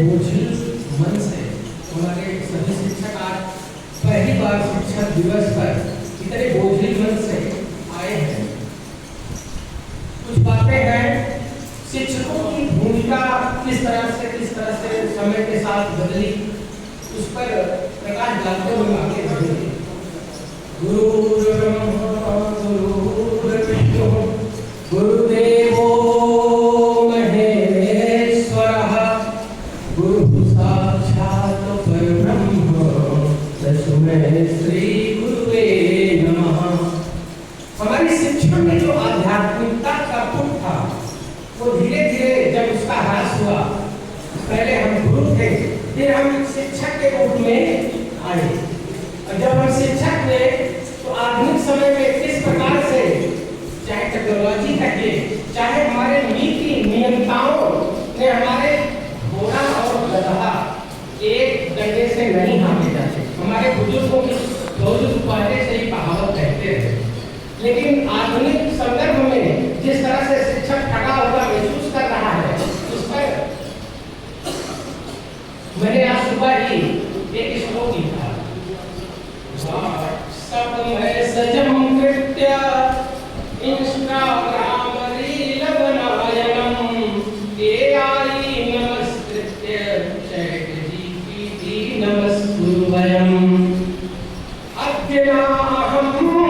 बोझिल मन से हमारे सभी शिक्षक आज पहली बार शिक्षक दिवस पर इतने बोझिल मन से आए हैं। कुछ बातें हैं, शिक्षकों की भूमिका किस तरह से समय के साथ बदली, उस पर प्रकाश डालते हुए आगे बढ़ेंगे। गुरुर्ब्रह्मा गुरुर्विष्णु गुरुदेवो महेश्वरः गुरुः साक्षात् परब्रह्म तस्मै श्री गुरुवे नमः। हमारी शिक्षा में जो आध्यात्मिकता का पुट था वो धीरे धीरे जब उसका ह्रास हुआ, पहले हम गुरु थे, फिर हम शिक्षक के रूप में आए। और जब हम शिक्षक थे तो आधुनिक समय में किस प्रकार से, चाहे टेक्नोलॉजी कहिए, चाहे हमारे नीति नियंताओं ने हमारे घोड़ा और गधा एक डंडे से नहीं हाथे जाते। हमारे बुजुर्गों की बहुत पहले से ही कहावत कहते हैं। लेकिन आधुनिक संदर्भ में जिस तरह से शिक्षक ठगा हुआ महसूस कर रहा है, उस पर मैंने आज सुबह ही एक श्लोक लिखा। सजम कृत्य इंस्टाग्राम रील बनायनम एआई नमस्कृत्य चैट जीपीटी नमस्कुर्वयम् अद्यनाहं गुरु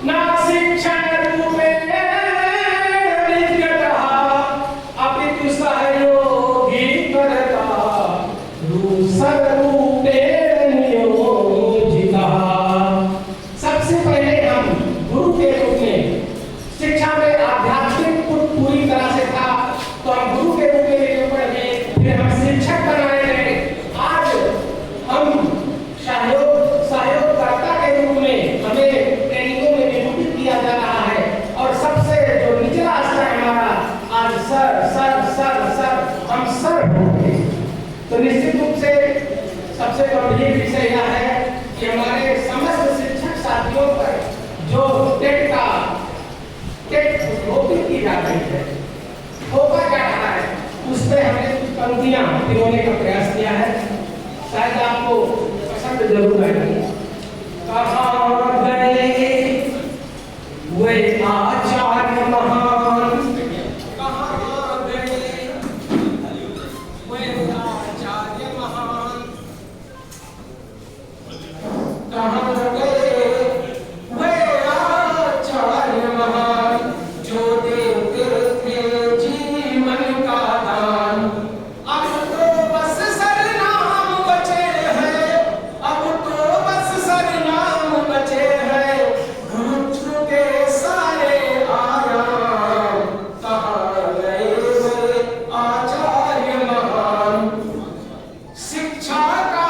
न शिक्षणरूपेण विद्यतः अपितु सहयोगी कर्ता सर्वरूपेण नियोजितः। सबसे पहले हम गुरु के रूप में, शिक्षा में आध्यात्मिक पूरी तरह से था तो हम गुरु के रूप में नियुक्त हुए, फिर हम शिक्षक बनाए गए। आज हम सहयोगकर्ता के रूप में हमें ट्रेनिंगों में नियुक्त किया जा रहा है। और सबसे जो निचला स्तर है हमारा, आज सर हम सर हो गए। तो निश्चित रूप से सबसे गंभीर विषय यह है कि हमारे समस्त शिक्षक साथियों पर जो टेट रोपित की जा रही है, थोपा जा रहा है, उस पर हमने कुछ पंक्तियां पिरोने का प्रयास किया है। शायद आपको पसंद जरूर आएगी। कहाँ गए वे आचार्य महान, कहाँ गए वे आचार्य महान, कहाँ गए वे आचार्य महान जो देते थे जीवन का दान। अब तो बस सरनाम बचे हैं, अब तो बस सरनाम बचे हैं, भूल चुके सारे आयाम। कहाँ गए वे आचार्य महान। शिक्षा का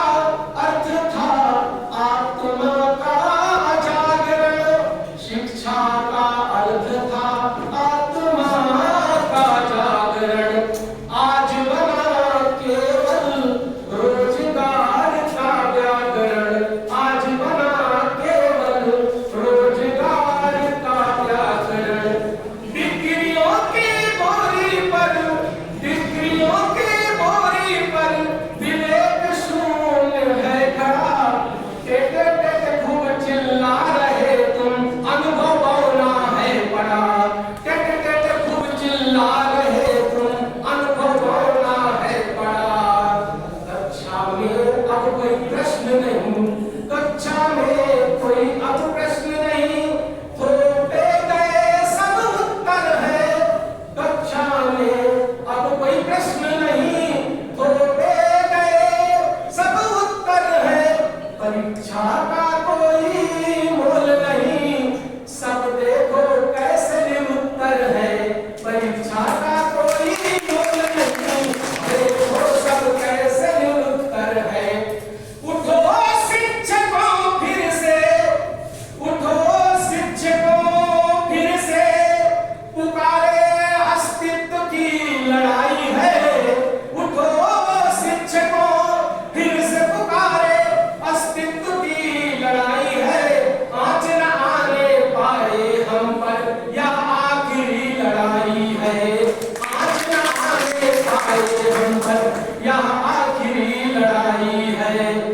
अर्थ था आत्मा का जागरण, शिक्षा का अर्थ था आत्मा का जागरण। आज बना केवल रोजगार का व्याकरण, आज बना केवल रोजगार का व्याकरण। डिग्रियों के बोरी पर, डिग्रियों के बोरी पर विवेक शून्य है खड़ा। टेट खूब चिल्ला रहे तुम, अनुभव बौना है पड़ा। टेट खूब चिल्ला रहे तुम, अनुभव बौना है पड़ा। कक्षा में अब कोई प्रश्न नहीं, कक्षा में कोई अब प्रश्न नहीं, थोपे गए सब उत्तर है। कक्षा में अब कोई प्रश्न नहीं, थोपे गए सब उत्तर है। परीक्षा का कोई मोल नहीं, सब देखो कैसे निरुत्तर है। परीक्षा का कोई मोल नहीं, देखो सब कैसे निरुत्तर है। उठो शिक्षकों फिर से, उठो शिक्षकों फिर से, पुकारे अस्तित्व की लड़ाई है। उठो शिक्षकों फिर से, पुकारे अस्तित्व की लड़ाई है। आँच न आने पाए हम पर या आखिरी लड़ाई है, आँच न आने पाए यहाँ आखिरी लड़ाई है।